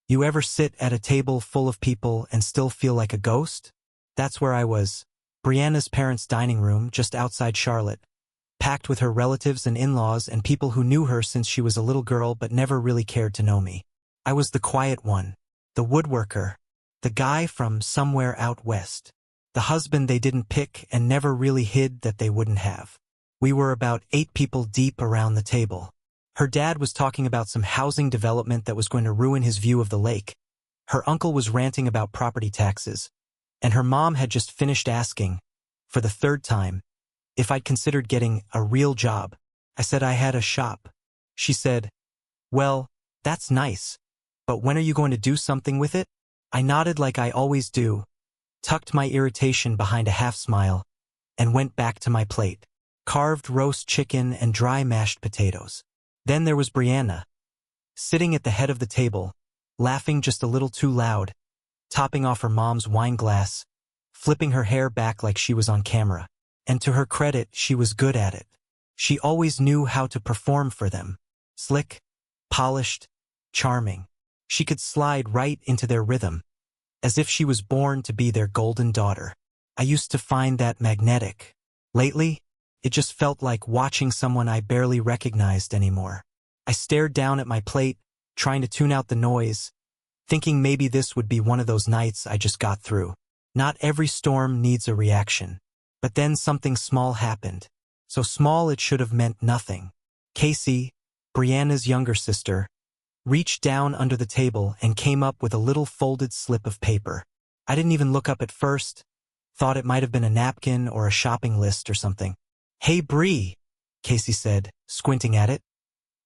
You ever sit at a table full of people and still feel like a ghost? That's where I was. Brianna's parents' dining room just outside Charlotte, packed with her relatives and in-laws and people who knew her since she was a little girl but never really cared to know me. I was the quiet one, the woodworker, the guy from somewhere out west, the husband they didn't pick and never really hid that they wouldn't have. We were about 8 people deep around the table. Her dad was talking about some housing development that was going to ruin his view of the lake. Her uncle was ranting about property taxes, and her mom had just finished asking, for the 3rd time, if I'd considered getting a real job. I said I had a shop. She said, "Well, that's nice, but when are you going to do something with it?" I nodded like I always do, tucked my irritation behind a half-smile, and went back to my plate. Carved roast chicken and dry mashed potatoes. Then there was Brianna, sitting at the head of the table, laughing just a little too loud, topping off her mom's wine glass, flipping her hair back like she was on camera. And to her credit, she was good at it. She always knew how to perform for them. Slick, polished, charming. She could slide right into their rhythm, as if she was born to be their golden daughter. I used to find that magnetic. Lately, it just felt like watching someone I barely recognized anymore. I stared down at my plate, trying to tune out the noise, thinking maybe this would be one of those nights I just got through. Not every storm needs a reaction. But then something small happened. So small it should have meant nothing. Casey, Brianna's younger sister, reached down under the table and came up with a little folded slip of paper. I didn't even look up at first, thought it might have been a napkin or a shopping list or something. "Hey, Bree," Casey said, squinting at it.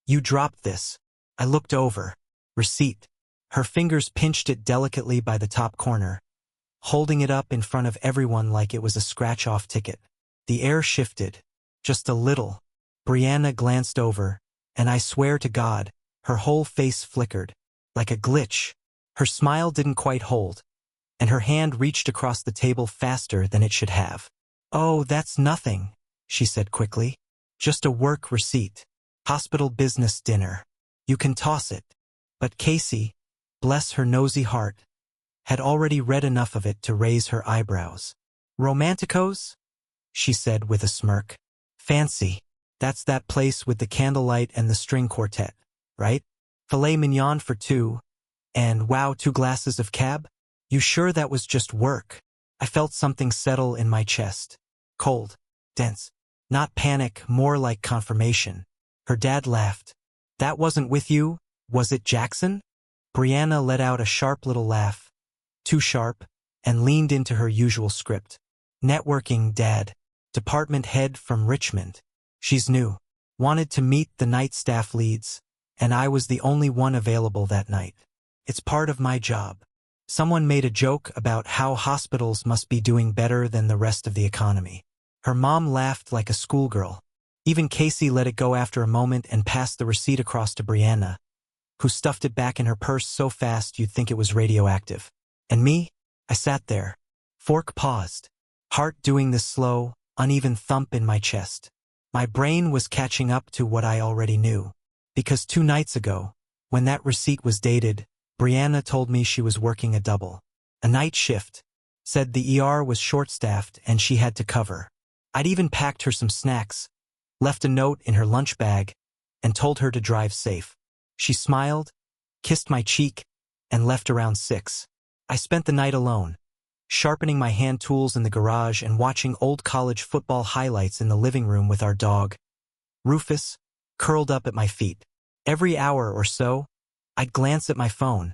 "You dropped this." I looked over. Receipt. Her fingers pinched it delicately by the top corner, holding it up in front of everyone like it was a scratch-off ticket. The air shifted, just a little. Brianna glanced over, and I swear to God, her whole face flickered, like a glitch. Her smile didn't quite hold, and her hand reached across the table faster than it should have. "Oh, that's nothing," she said quickly. "Just a work receipt. Hospital business dinner. You can toss it." But Casey, bless her nosy heart, had already read enough of it to raise her eyebrows. "Romanticos?" she said with a smirk. "Fancy. That's that place with the candlelight and the string quartet, right? Filet mignon for 2, and wow, 2 glasses of cab? You sure that was just work?" I felt something settle in my chest. Cold, dense. Not panic, more like confirmation. Her dad laughed. "That wasn't with you, was it, Jackson?" Brianna let out a sharp little laugh, too sharp, and leaned into her usual script. "Networking, Dad. Department head from Richmond. She's new. Wanted to meet the night staff leads, and I was the only one available that night. It's part of my job." Someone made a joke about how hospitals must be doing better than the rest of the economy. Her mom laughed like a schoolgirl. Even Casey let it go after a moment and passed the receipt across to Brianna, who stuffed it back in her purse so fast you'd think it was radioactive. And me? I sat there. Fork paused. Heart doing this slow, uneven thump in my chest. My brain was catching up to what I already knew. Because 2 nights ago, when that receipt was dated, Brianna told me she was working a double. A night shift. Said the ER was short-staffed and she had to cover. I'd even packed her some snacks, left a note in her lunch bag, and told her to drive safe. She smiled, kissed my cheek, and left around 6. I spent the night alone, sharpening my hand tools in the garage and watching old college football highlights in the living room with our dog, Rufus, curled up at my feet. Every hour or so, I'd glance at my phone,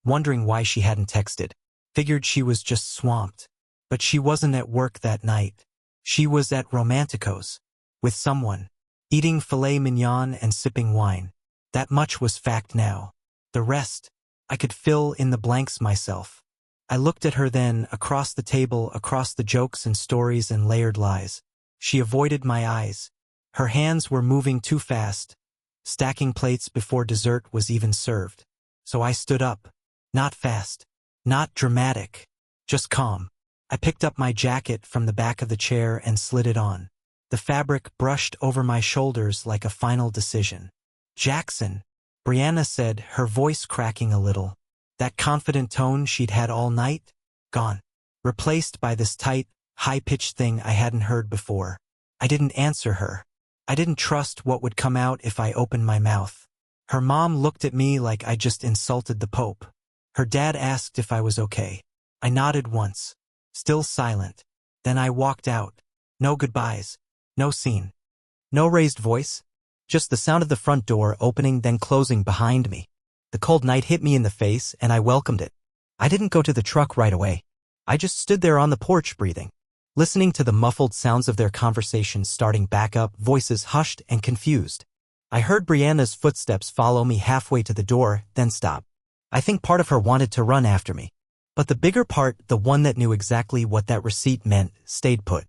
wondering why she hadn't texted. Figured she was just swamped. But she wasn't at work that night. She was at Romanticos, with someone, eating filet mignon and sipping wine. That much was fact now. The rest, I could fill in the blanks myself. I looked at her then, across the table, across the jokes and stories and layered lies. She avoided my eyes. Her hands were moving too fast, stacking plates before dessert was even served. So I stood up. Not fast. Not dramatic. Just calm. I picked up my jacket from the back of the chair and slid it on. The fabric brushed over my shoulders like a final decision. "Jackson," Brianna said, her voice cracking a little. That confident tone she'd had all night? Gone. Replaced by this tight, high-pitched thing I hadn't heard before. I didn't answer her. I didn't trust what would come out if I opened my mouth. Her mom looked at me like I just insulted the Pope. Her dad asked if I was okay. I nodded once. Still silent. Then I walked out. No goodbyes. No scene. No raised voice. Just the sound of the front door opening then closing behind me. The cold night hit me in the face and I welcomed it. I didn't go to the truck right away. I just stood there on the porch breathing, listening to the muffled sounds of their conversation starting back up, voices hushed and confused. I heard Brianna's footsteps follow me halfway to the door, then stop. I think part of her wanted to run after me. But the bigger part, the one that knew exactly what that receipt meant, stayed put.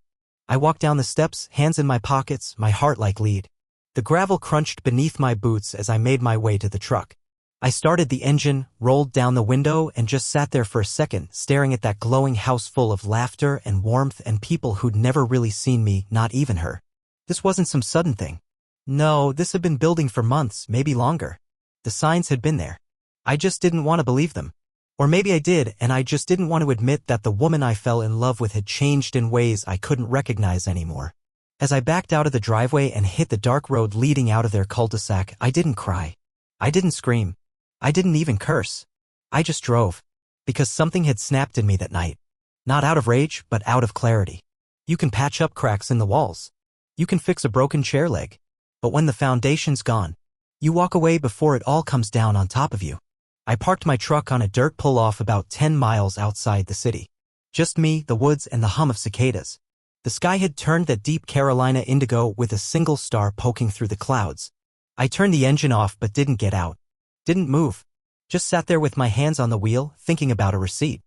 I walked down the steps, hands in my pockets, my heart like lead. The gravel crunched beneath my boots as I made my way to the truck. I started the engine, rolled down the window, and just sat there for a second, staring at that glowing house full of laughter and warmth and people who'd never really seen me, not even her. This wasn't some sudden thing. No, this had been building for months, maybe longer. The signs had been there. I just didn't want to believe them. Or maybe I did, and I just didn't want to admit that the woman I fell in love with had changed in ways I couldn't recognize anymore. As I backed out of the driveway and hit the dark road leading out of their cul-de-sac, I didn't cry. I didn't scream. I didn't even curse. I just drove. Because something had snapped in me that night. Not out of rage, but out of clarity. You can patch up cracks in the walls. You can fix a broken chair leg. But when the foundation's gone, you walk away before it all comes down on top of you. I parked my truck on a dirt pull-off about 10 miles outside the city. Just me, the woods, and the hum of cicadas. The sky had turned that deep Carolina indigo with a single star poking through the clouds. I turned the engine off but didn't get out. Didn't move. Just sat there with my hands on the wheel, thinking about a receipt.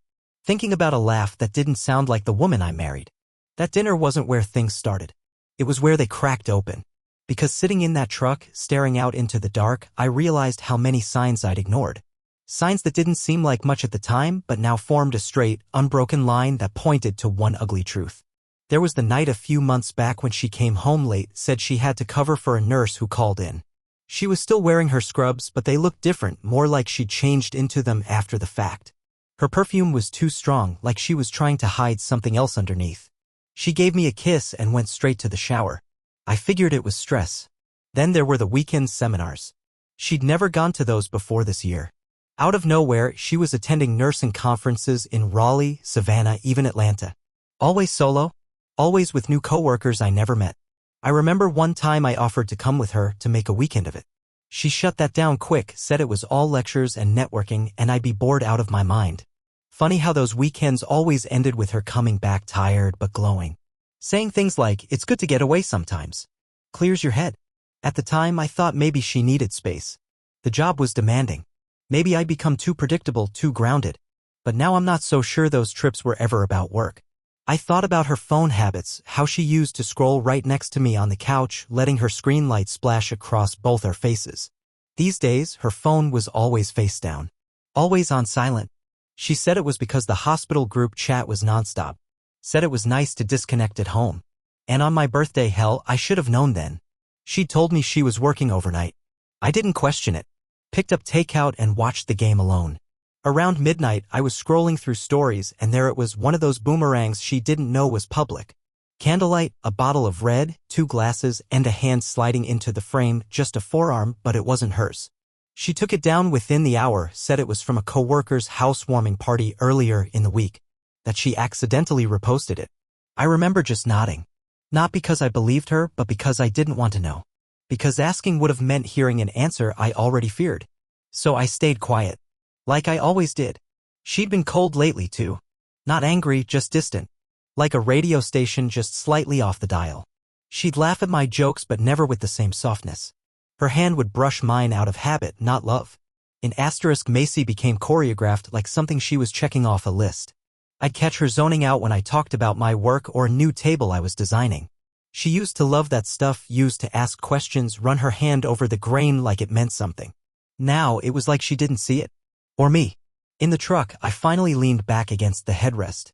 Thinking about a laugh that didn't sound like the woman I married. That dinner wasn't where things started. It was where they cracked open. Because sitting in that truck, staring out into the dark, I realized how many signs I'd ignored. Signs that didn't seem like much at the time, but now formed a straight, unbroken line that pointed to one ugly truth. There was the night a few months back when she came home late, said she had to cover for a nurse who called in. She was still wearing her scrubs, but they looked different, more like she'd changed into them after the fact. Her perfume was too strong, like she was trying to hide something else underneath. She gave me a kiss and went straight to the shower. I figured it was stress. Then there were the weekend seminars. She'd never gone to those before this year. Out of nowhere, she was attending nursing conferences in Raleigh, Savannah, even Atlanta. Always solo. Always with new coworkers I never met. I remember one time I offered to come with her to make a weekend of it. She shut that down quick, said it was all lectures and networking and I'd be bored out of my mind. Funny how those weekends always ended with her coming back tired but glowing. Saying things like, "It's good to get away sometimes. Clears your head." At the time I thought maybe she needed space. The job was demanding. Maybe I'd become too predictable, too grounded. But now I'm not so sure those trips were ever about work. I thought about her phone habits, how she used to scroll right next to me on the couch, letting her screen light splash across both our faces. These days, her phone was always face down. Always on silent. She said it was because the hospital group chat was nonstop. Said it was nice to disconnect at home. And on my birthday, hell, I should have known then. She told me she was working overnight. I didn't question it. Picked up takeout and watched the game alone. Around midnight, I was scrolling through stories and there it was, one of those boomerangs she didn't know was public. Candlelight, a bottle of red, 2 glasses, and a hand sliding into the frame, just a forearm, but it wasn't hers. She took it down within the hour, said it was from a coworker's housewarming party earlier in the week. That she accidentally reposted it. I remember just nodding. Not because I believed her, but because I didn't want to know. Because asking would have meant hearing an answer I already feared. So I stayed quiet. Like I always did. She'd been cold lately too. Not angry, just distant. Like a radio station just slightly off the dial. She'd laugh at my jokes but never with the same softness. Her hand would brush mine out of habit, not love. An asterisk Macy became choreographed like something she was checking off a list. I'd catch her zoning out when I talked about my work or a new table I was designing. She used to love that stuff, used to ask questions, run her hand over the grain like it meant something. Now it was like she didn't see it. Or me. In the truck, I finally leaned back against the headrest.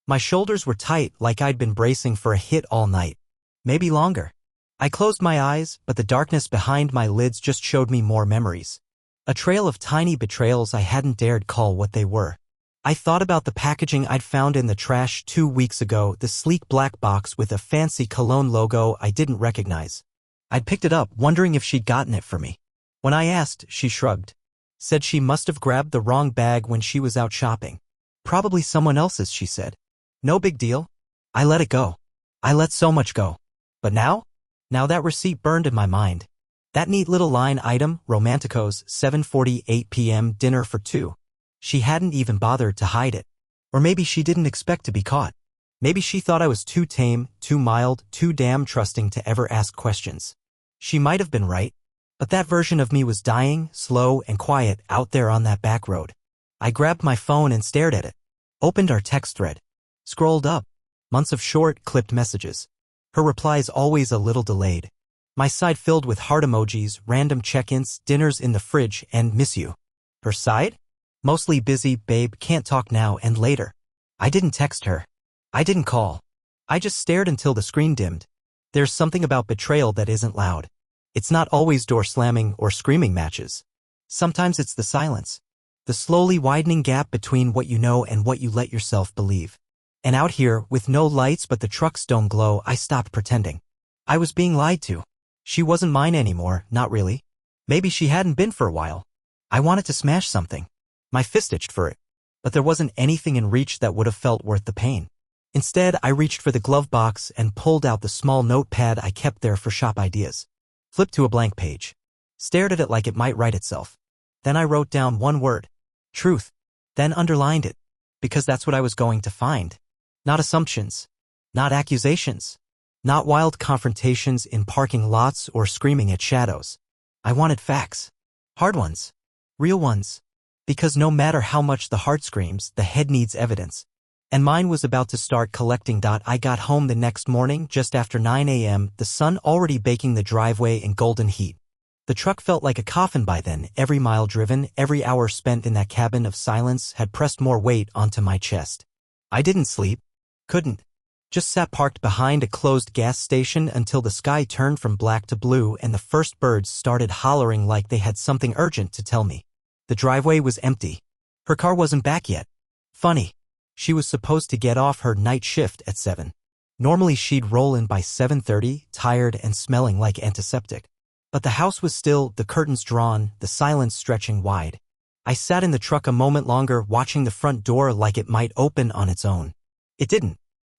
My shoulders were tight like I'd been bracing for a hit all night. Maybe longer. I closed my eyes, but the darkness behind my lids just showed me more memories. A trail of tiny betrayals I hadn't dared call what they were. I thought about the packaging I'd found in the trash 2 weeks ago, the sleek black box with a fancy cologne logo I didn't recognize. I'd picked it up, wondering if she'd gotten it for me. When I asked, she shrugged. Said she must have grabbed the wrong bag when she was out shopping. Probably someone else's, she said. No big deal. I let it go. I let so much go. But now? Now that receipt burned in my mind. That neat little line item, Romantico's 7:48 p.m. dinner for 2. She hadn't even bothered to hide it. Or maybe she didn't expect to be caught. Maybe she thought I was too tame, too mild, too damn trusting to ever ask questions. She might have been right. But that version of me was dying, slow and quiet, out there on that back road. I grabbed my phone and stared at it. Opened our text thread. Scrolled up. Months of short, clipped messages. Her replies always a little delayed. My side filled with heart emojis, random check-ins, dinners in the fridge, and miss you. Her side? Mostly busy, babe, can't talk now and later. I didn't text her. I didn't call. I just stared until the screen dimmed. There's something about betrayal that isn't loud. It's not always door slamming or screaming matches. Sometimes it's the silence. The slowly widening gap between what you know and what you let yourself believe. And out here, with no lights but the truck's dome glow, I stopped pretending. I was being lied to. She wasn't mine anymore, not really. Maybe she hadn't been for a while. I wanted to smash something. My fist itched for it. But there wasn't anything in reach that would have felt worth the pain. Instead, I reached for the glove box and pulled out the small notepad I kept there for shop ideas. Flipped to a blank page. Stared at it like it might write itself. Then I wrote down one word. Truth. Then underlined it. Because that's what I was going to find. Not assumptions. Not accusations. Not wild confrontations in parking lots or screaming at shadows. I wanted facts. Hard ones. Real ones. Because no matter how much the heart screams, the head needs evidence. And mine was about to start collecting. I got home the next morning just after 9 a.m., the sun already baking the driveway in golden heat. The truck felt like a coffin by then. Every mile driven, every hour spent in that cabin of silence had pressed more weight onto my chest. I didn't sleep. Couldn't. Just sat parked behind a closed gas station until the sky turned from black to blue and the first birds started hollering like they had something urgent to tell me. The driveway was empty. Her car wasn't back yet. Funny. She was supposed to get off her night shift at 7. Normally she'd roll in by 7:30, tired and smelling like antiseptic. But the house was still, the curtains drawn, the silence stretching wide. I sat in the truck a moment longer, watching the front door like it might open on its own. It didn't.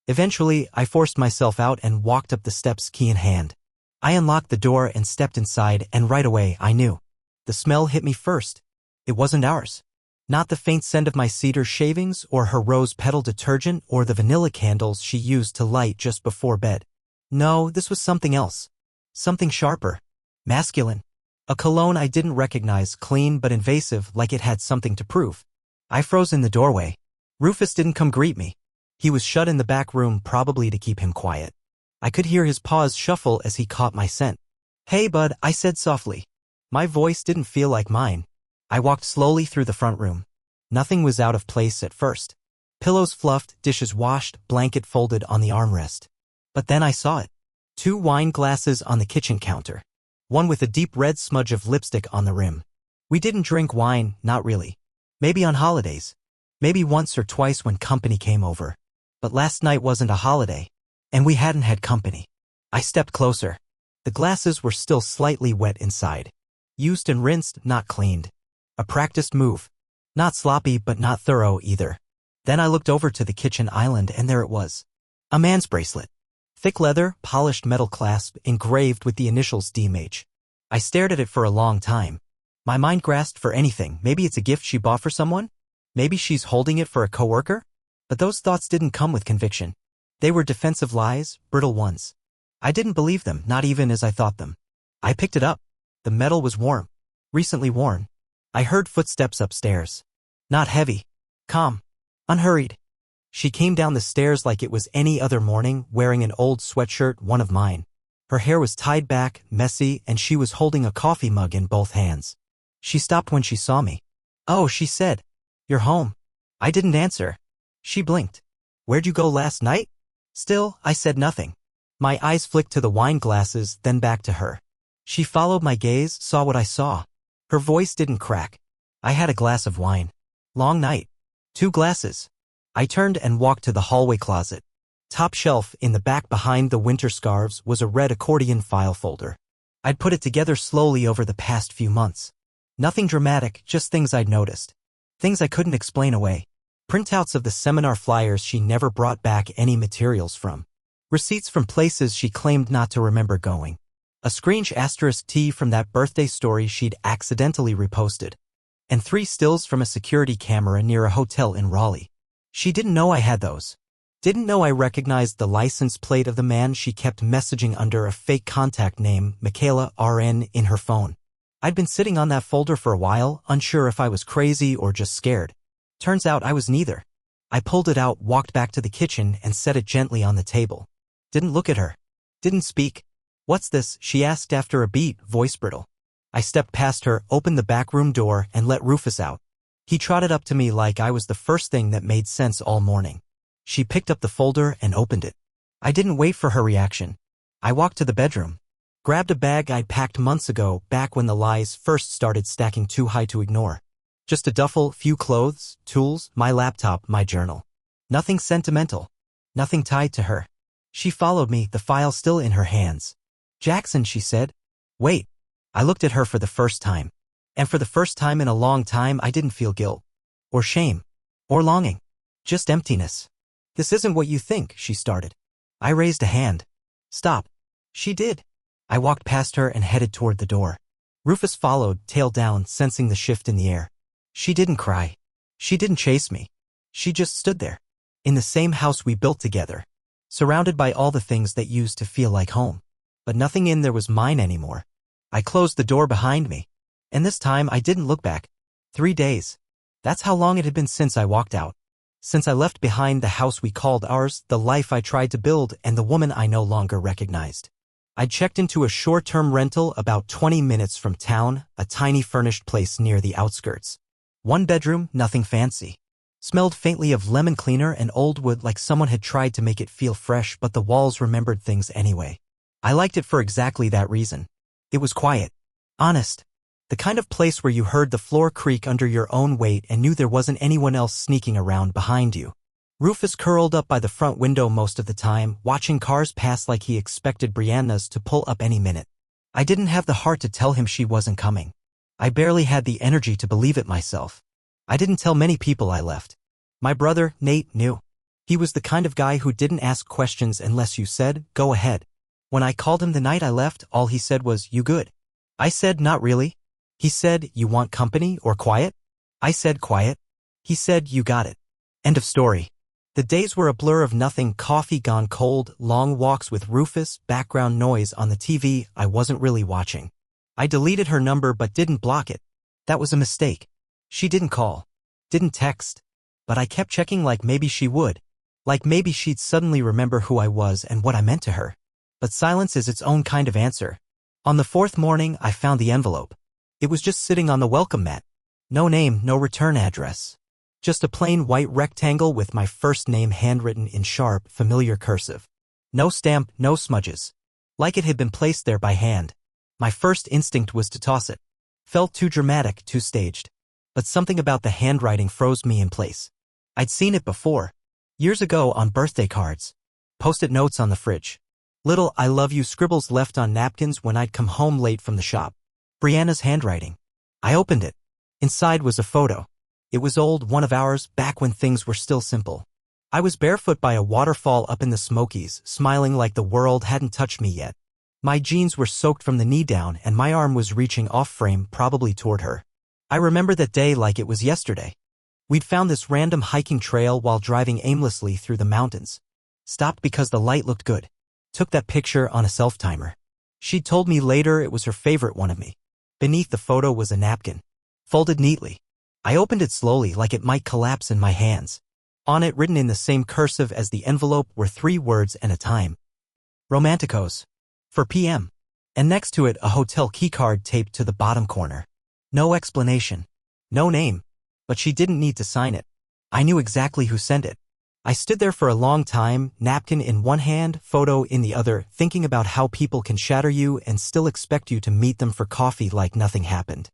Eventually, I forced myself out and walked up the steps, key in hand. I unlocked the door and stepped inside, and right away I knew. The smell hit me first. It wasn't ours. Not the faint scent of my cedar shavings or her rose petal detergent or the vanilla candles she used to light just before bed. No, this was something else. Something sharper. Masculine. A cologne I didn't recognize, clean but invasive, like it had something to prove. I froze in the doorway. Rufus didn't come greet me. He was shut in the back room, probably to keep him quiet. I could hear his paws shuffle as he caught my scent. Hey, bud, I said softly. My voice didn't feel like mine. I walked slowly through the front room. Nothing was out of place at first. Pillows fluffed, dishes washed, blanket folded on the armrest. But then I saw it. 2 wine glasses on the kitchen counter. One with a deep red smudge of lipstick on the rim. We didn't drink wine, not really. Maybe on holidays. Maybe once or twice when company came over. But last night wasn't a holiday. And we hadn't had company. I stepped closer. The glasses were still slightly wet inside. Used and rinsed, not cleaned. A practiced move. Not sloppy, but not thorough either. Then I looked over to the kitchen island and there it was. A man's bracelet. Thick leather, polished metal clasp, engraved with the initials DMH. I stared at it for a long time. My mind grasped for anything. Maybe it's a gift she bought for someone? Maybe she's holding it for a coworker? But those thoughts didn't come with conviction. They were defensive lies, brittle ones. I didn't believe them, not even as I thought them. I picked it up. The metal was warm. Recently worn. I heard footsteps upstairs. Not heavy. Calm. Unhurried. She came down the stairs like it was any other morning, wearing an old sweatshirt, one of mine. Her hair was tied back, messy, and she was holding a coffee mug in both hands. She stopped when she saw me. Oh, she said. You're home. I didn't answer. She blinked. Where'd you go last night? Still, I said nothing. My eyes flicked to the wine glasses, then back to her. She followed my gaze, saw what I saw. Her voice didn't crack. I had a glass of wine. Long night. 2 glasses. I turned and walked to the hallway closet. Top shelf, in the back behind the winter scarves, was a red accordion file folder. I'd put it together slowly over the past few months. Nothing dramatic, just things I'd noticed. Things I couldn't explain away. Printouts of the seminar flyers she never brought back any materials from. Receipts from places she claimed not to remember going. A screenshot *T from that birthday story she'd accidentally reposted. And 3 stills from a security camera near a hotel in Raleigh. She didn't know I had those. Didn't know I recognized the license plate of the man she kept messaging under a fake contact name, Michaela RN, in her phone. I'd been sitting on that folder for a while, unsure if I was crazy or just scared. Turns out I was neither. I pulled it out, walked back to the kitchen, and set it gently on the table. Didn't look at her. Didn't speak. "What's this?" she asked after a beat, voice brittle. I stepped past her, opened the back room door, and let Rufus out. He trotted up to me like I was the first thing that made sense all morning. She picked up the folder and opened it. I didn't wait for her reaction. I walked to the bedroom. Grabbed a bag I'd packed months ago, back when the lies first started stacking too high to ignore. Just a duffel, few clothes, tools, my laptop, my journal. Nothing sentimental. Nothing tied to her. She followed me, the file still in her hands. "Jackson," she said. "Wait." I looked at her for the first time. And for the first time in a long time, I didn't feel guilt. Or shame. Or longing. Just emptiness. "This isn't what you think," she started. I raised a hand. "Stop." She did. I walked past her and headed toward the door. Rufus followed, tail down, sensing the shift in the air. She didn't cry. She didn't chase me. She just stood there. In the same house we built together. Surrounded by all the things that used to feel like home. But nothing in there was mine anymore. I closed the door behind me. And this time I didn't look back. 3 days. That's how long it had been since I walked out. Since I left behind the house we called ours, the life I tried to build, and the woman I no longer recognized. I'd checked into a short-term rental about 20 minutes from town, a tiny furnished place near the outskirts. 1 bedroom, nothing fancy. Smelled faintly of lemon cleaner and old wood, like someone had tried to make it feel fresh, but the walls remembered things anyway. I liked it for exactly that reason. It was quiet. Honest. The kind of place where you heard the floor creak under your own weight and knew there wasn't anyone else sneaking around behind you. Rufus curled up by the front window most of the time, watching cars pass like he expected Brianna's to pull up any minute. I didn't have the heart to tell him she wasn't coming. I barely had the energy to believe it myself. I didn't tell many people I left. My brother, Nate, knew. He was the kind of guy who didn't ask questions unless you said, "Go ahead." When I called him the night I left, all he said was, "You good?" I said, "Not really." He said, "You want company or quiet?" I said, "Quiet." He said, "You got it." End of story. The days were a blur of nothing, coffee gone cold, long walks with Rufus, background noise on the TV I wasn't really watching. I deleted her number but didn't block it. That was a mistake. She didn't call. Didn't text. But I kept checking like maybe she would. Like maybe she'd suddenly remember who I was and what I meant to her. But silence is its own kind of answer. On the 4th morning, I found the envelope. It was just sitting on the welcome mat. No name, no return address. Just a plain white rectangle with my first name handwritten in sharp, familiar cursive. No stamp, no smudges. Like it had been placed there by hand. My first instinct was to toss it. Felt too dramatic, too staged. But something about the handwriting froze me in place. I'd seen it before. Years ago on birthday cards. Post-it notes on the fridge. Little "I love you" scribbles left on napkins when I'd come home late from the shop. Brianna's handwriting. I opened it. Inside was a photo. It was old, one of ours, back when things were still simple. I was barefoot by a waterfall up in the Smokies, smiling like the world hadn't touched me yet. My jeans were soaked from the knee down and my arm was reaching off-frame, probably toward her. I remember that day like it was yesterday. We'd found this random hiking trail while driving aimlessly through the mountains. Stopped because the light looked good. Took that picture on a self-timer. She'd told me later it was her favorite one of me. Beneath the photo was a napkin. Folded neatly. I opened it slowly like it might collapse in my hands. On it, written in the same cursive as the envelope, were 3 words and a time. Romanticos. For PM. And next to it a hotel keycard taped to the bottom corner. No explanation. No name. But she didn't need to sign it. I knew exactly who sent it. I stood there for a long time, napkin in one hand, photo in the other, thinking about how people can shatter you and still expect you to meet them for coffee like nothing happened.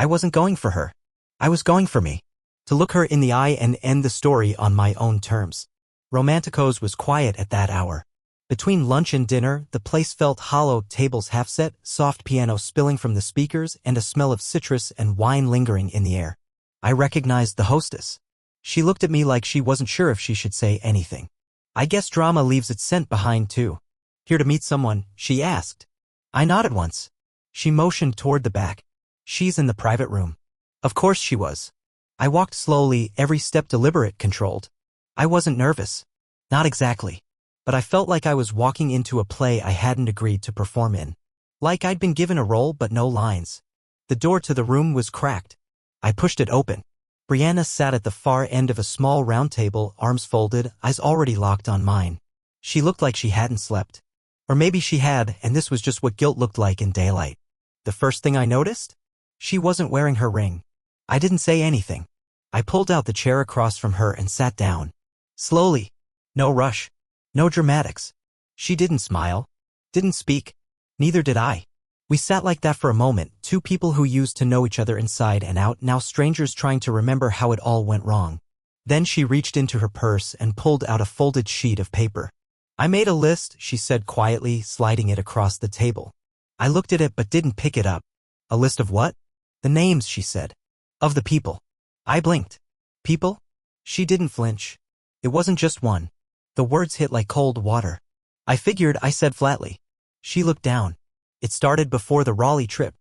I wasn't going for her. I was going for me. To look her in the eye and end the story on my own terms. Romanticos was quiet at that hour. Between lunch and dinner, the place felt hollow, tables half set, soft piano spilling from the speakers, and a smell of citrus and wine lingering in the air. I recognized the hostess. She looked at me like she wasn't sure if she should say anything. I guess drama leaves its scent behind too. Here to meet someone, she asked. I nodded once. She motioned toward the back. She's in the private room. Of course she was. I walked slowly, every step deliberate, controlled. I wasn't nervous. Not exactly. But I felt like I was walking into a play I hadn't agreed to perform in. Like I'd been given a role but no lines. The door to the room was cracked. I pushed it open. Brianna sat at the far end of a small round table, arms folded, eyes already locked on mine. She looked like she hadn't slept. Or maybe she had, and this was just what guilt looked like in daylight. The first thing I noticed? She wasn't wearing her ring. I didn't say anything. I pulled out the chair across from her and sat down. Slowly. No rush. No dramatics. She didn't smile. Didn't speak. Neither did I. We sat like that for a moment, two people who used to know each other inside and out, now strangers trying to remember how it all went wrong. Then she reached into her purse and pulled out a folded sheet of paper. I made a list, she said quietly, sliding it across the table. I looked at it but didn't pick it up. A list of what? The names, she said. Of the people. I blinked. People? She didn't flinch. It wasn't just one. The words hit like cold water. I figured, I said flatly. She looked down. It started before the Raleigh trip.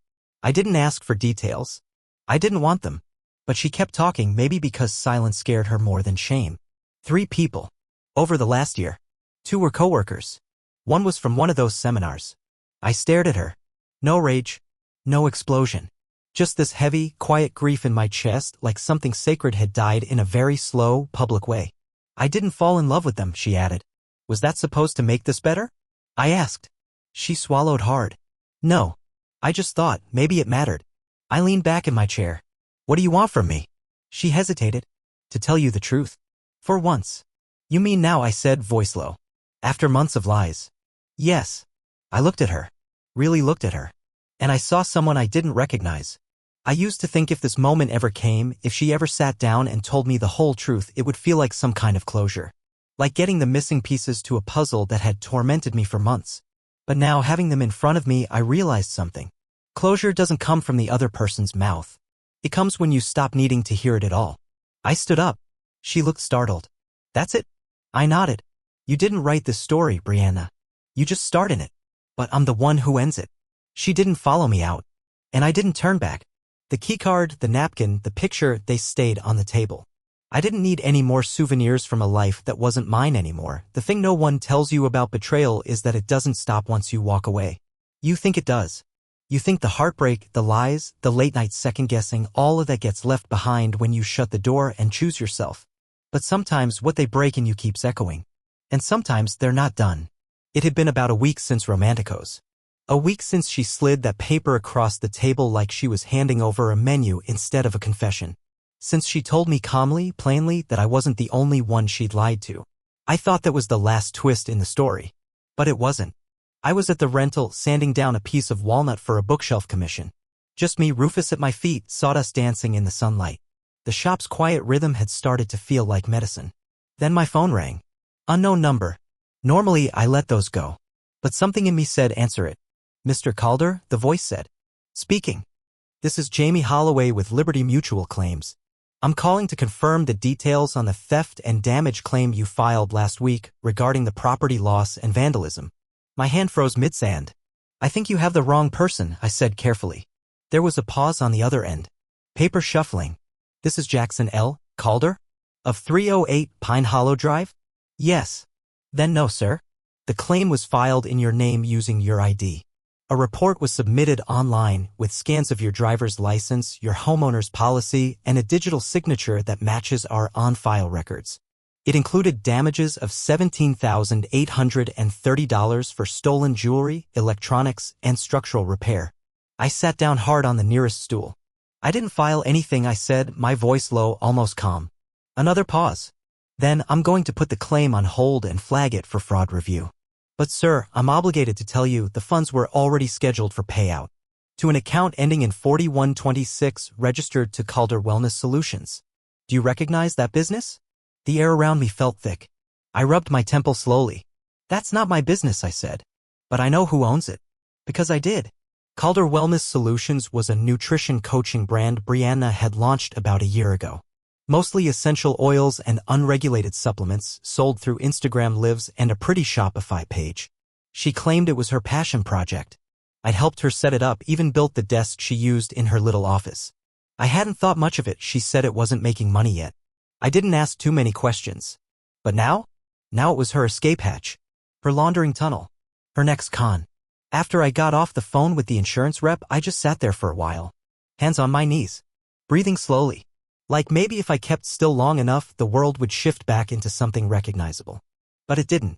I didn't ask for details. I didn't want them. But she kept talking, maybe because silence scared her more than shame. 3 people. Over the last year. 2 were coworkers. 1 was from one of those seminars. I stared at her. No rage. No explosion. Just this heavy, quiet grief in my chest, like something sacred had died in a very slow, public way. I didn't fall in love with them, she added. Was that supposed to make this better? I asked. She swallowed hard. No. I just thought, maybe it mattered. I leaned back in my chair. What do you want from me? She hesitated. To tell you the truth. For once. You mean now, I said, voice low. After months of lies. Yes. I looked at her. Really looked at her. And I saw someone I didn't recognize. I used to think if this moment ever came, if she ever sat down and told me the whole truth, it would feel like some kind of closure. Like getting the missing pieces to a puzzle that had tormented me for months. But now, having them in front of me, I realized something. Closure doesn't come from the other person's mouth. It comes when you stop needing to hear it at all. I stood up. She looked startled. That's it? I nodded. You didn't write this story, Brianna. You just start in it. But I'm the one who ends it. She didn't follow me out. And I didn't turn back. The keycard, the napkin, the picture, they stayed on the table. I didn't need any more souvenirs from a life that wasn't mine anymore. The thing no one tells you about betrayal is that it doesn't stop once you walk away. You think it does. You think the heartbreak, the lies, the late-night second-guessing, all of that gets left behind when you shut the door and choose yourself. But sometimes what they break in you keeps echoing. And sometimes they're not done. It had been about a week since Romanticos. A week since she slid that paper across the table like she was handing over a menu instead of a confession. Since she told me calmly, plainly, that I wasn't the only one she'd lied to. I thought that was the last twist in the story. But it wasn't. I was at the rental, sanding down a piece of walnut for a bookshelf commission. Just me, Rufus at my feet, sawdust dancing in the sunlight. The shop's quiet rhythm had started to feel like medicine. Then my phone rang. Unknown number. Normally, I let those go. But something in me said, answer it. Mr. Calder, the voice said. Speaking. This is Jamie Holloway with Liberty Mutual Claims. I'm calling to confirm the details on the theft and damage claim you filed last week regarding the property loss and vandalism. My hand froze mid-sand. I think you have the wrong person, I said carefully. There was a pause on the other end. Paper shuffling. This is Jackson L. Calder? Of 308 Pine Hollow Drive? Yes. Then no, sir. The claim was filed in your name using your ID. A report was submitted online with scans of your driver's license, your homeowner's policy, and a digital signature that matches our on-file records. It included damages of $17,830 for stolen jewelry, electronics, and structural repair. I sat down hard on the nearest stool. I didn't file anything, I said, my voice low, almost calm. Another pause. Then, I'm going to put the claim on hold and flag it for fraud review. But sir, I'm obligated to tell you the funds were already scheduled for payout. to an account ending in 4126 registered to Calder Wellness Solutions. Do you recognize that business? The air around me felt thick. I rubbed my temple slowly. That's not my business, I said. But I know who owns it. Because I did. Calder Wellness Solutions was a nutrition coaching brand Brianna had launched about a year ago. Mostly essential oils and unregulated supplements sold through Instagram Lives and a pretty Shopify page. She claimed it was her passion project. I'd helped her set it up, even built the desk she used in her little office. I hadn't thought much of it. She said it wasn't making money yet. I didn't ask too many questions. But now? Now it was her escape hatch. Her laundering tunnel. Her next con. After I got off the phone with the insurance rep, I just sat there for a while. Hands on my knees. Breathing slowly. Like maybe if I kept still long enough, the world would shift back into something recognizable. But it didn't.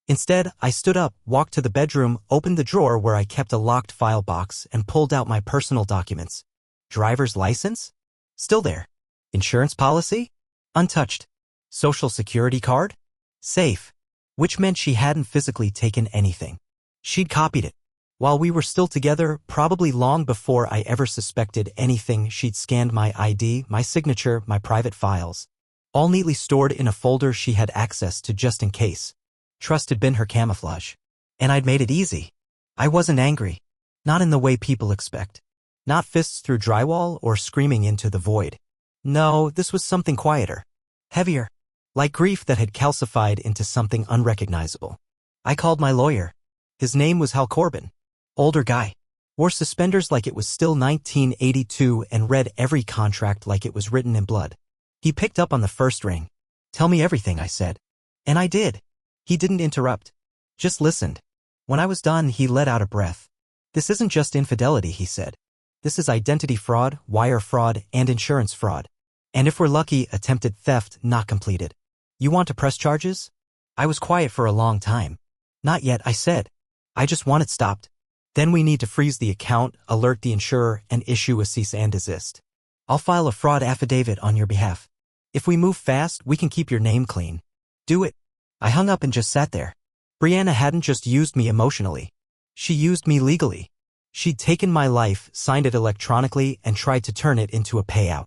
Instead, I stood up, walked to the bedroom, opened the drawer where I kept a locked file box, and pulled out my personal documents. Driver's license? Still there. Insurance policy? Untouched. Social security card? Safe. Which meant she hadn't physically taken anything. She'd copied it. While we were still together, probably long before I ever suspected anything, she'd scanned my ID, my signature, my private files. All neatly stored in a folder she had access to just in case. Trust had been her camouflage. And I'd made it easy. I wasn't angry. Not in the way people expect. Not fists through drywall or screaming into the void. No, this was something quieter. Heavier. Like grief that had calcified into something unrecognizable. I called my lawyer. His name was Hal Corbin. Older guy. Wore suspenders like it was still 1982 and read every contract like it was written in blood. He picked up on the first ring. Tell me everything, I said. And I did. He didn't interrupt. Just listened. When I was done, he let out a breath. This isn't just infidelity, he said. This is identity fraud, wire fraud, and insurance fraud. And if we're lucky, attempted theft not completed. You want to press charges? I was quiet for a long time. Not yet, I said. I just want it stopped. Then we need to freeze the account, alert the insurer, and issue a cease and desist. I'll file a fraud affidavit on your behalf. If we move fast, we can keep your name clean. Do it. I hung up and just sat there. Brianna hadn't just used me emotionally. She used me legally. She'd taken my life, signed it electronically, and tried to turn it into a payout.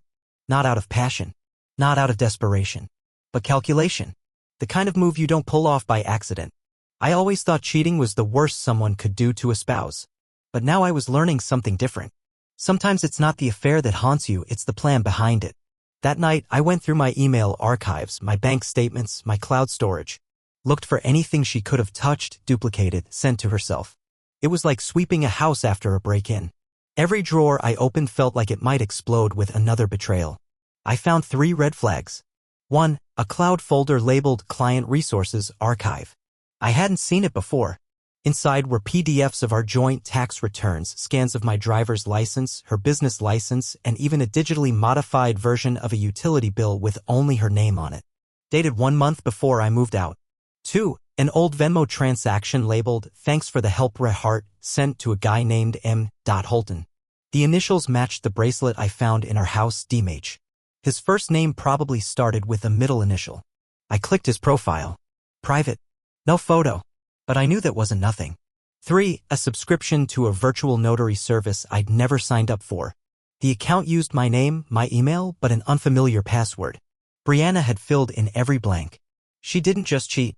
Not out of passion. Not out of desperation. But calculation. The kind of move you don't pull off by accident. I always thought cheating was the worst someone could do to a spouse. But now I was learning something different. Sometimes it's not the affair that haunts you, it's the plan behind it. That night, I went through my email archives, my bank statements, my cloud storage. Looked for anything she could have touched, duplicated, sent to herself. It was like sweeping a house after a break-in. Every drawer I opened felt like it might explode with another betrayal. I found 3 red flags. 1. A cloud folder labeled Client Resources Archive. I hadn't seen it before. Inside were PDFs of our joint tax returns, scans of my driver's license, her business license, and even a digitally modified version of a utility bill with only her name on it. Dated 1 month before I moved out. 2. An old Venmo transaction labeled, Thanks for the help, Heart, sent to a guy named M. Holton. The initials matched the bracelet I found in our house, DMH. His first name probably started with a middle initial. I clicked his profile. Private. No photo. But I knew that wasn't nothing. 3. A subscription to a virtual notary service I'd never signed up for. The account used my name, my email, but an unfamiliar password. Brianna had filled in every blank. She didn't just cheat.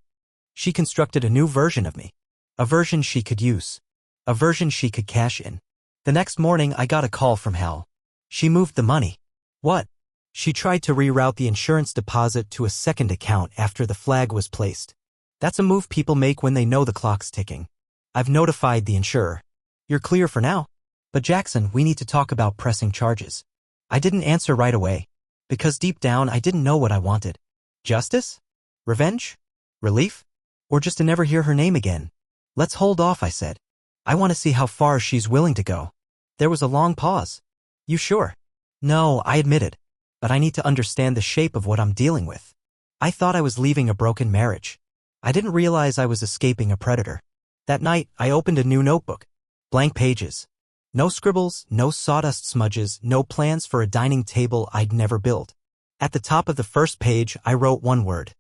She constructed a new version of me. A version she could use. A version she could cash in. The next morning I got a call from Hal. She moved the money. What? She tried to reroute the insurance deposit to a second account after the flag was placed. That's a move people make when they know the clock's ticking. I've notified the insurer. You're clear for now. But Jackson, we need to talk about pressing charges. I didn't answer right away. Because deep down I didn't know what I wanted. Justice? Revenge? Relief? Or just to never hear her name again? Let's hold off, I said. I want to see how far she's willing to go. There was a long pause. You sure? No, I admitted. But I need to understand the shape of what I'm dealing with. I thought I was leaving a broken marriage. I didn't realize I was escaping a predator. That night, I opened a new notebook. Blank pages. No scribbles, no sawdust smudges, no plans for a dining table I'd never built. At the top of the first page, I wrote one word.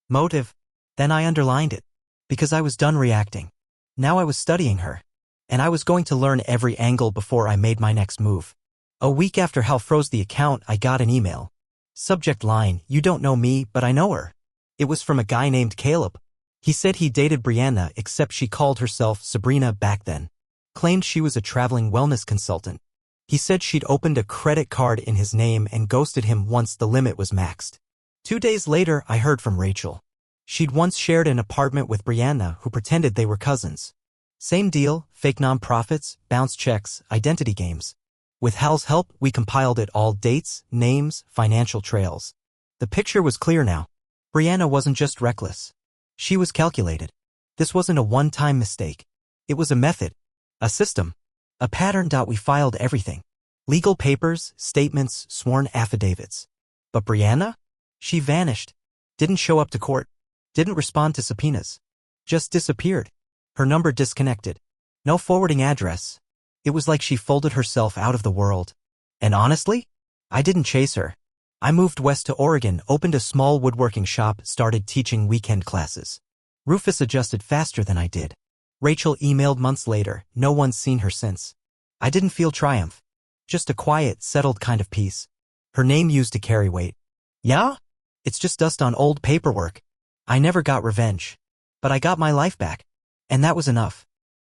Motive. Then I underlined it. Because I was done reacting. Now I was studying her. and I was going to learn every angle before I made my next move. A week after Hal froze the account, I got an email. Subject line, "You don't know me, but I know her." It was from a guy named Caleb. He said he dated Brianna, except she called herself Sabrina back then. Claimed she was a traveling wellness consultant. He said she'd opened a credit card in his name and ghosted him once the limit was maxed. 2 days later, I heard from Rachel. She'd once shared an apartment with Brianna, who pretended they were cousins. Same deal, fake non-profits, bounce checks, identity games. With Hal's help, we compiled it all: dates, names, financial trails. The picture was clear now. Brianna wasn't just reckless. She was calculated. This wasn't a one-time mistake. It was a method. A system. A pattern. We filed everything. Legal papers, statements, sworn affidavits. But Brianna? She vanished. Didn't show up to court. Didn't respond to subpoenas. Just disappeared. Her number disconnected. No forwarding address. It was like she folded herself out of the world. And honestly, I didn't chase her. I moved west to Oregon, opened a small woodworking shop, started teaching weekend classes. Rufus adjusted faster than I did. Rachel emailed months later. No one's seen her since. I didn't feel triumph. Just a quiet, settled kind of peace. Her name used to carry weight. Yeah? It's just dust on old paperwork. I never got revenge. But I got my life back. And that was enough.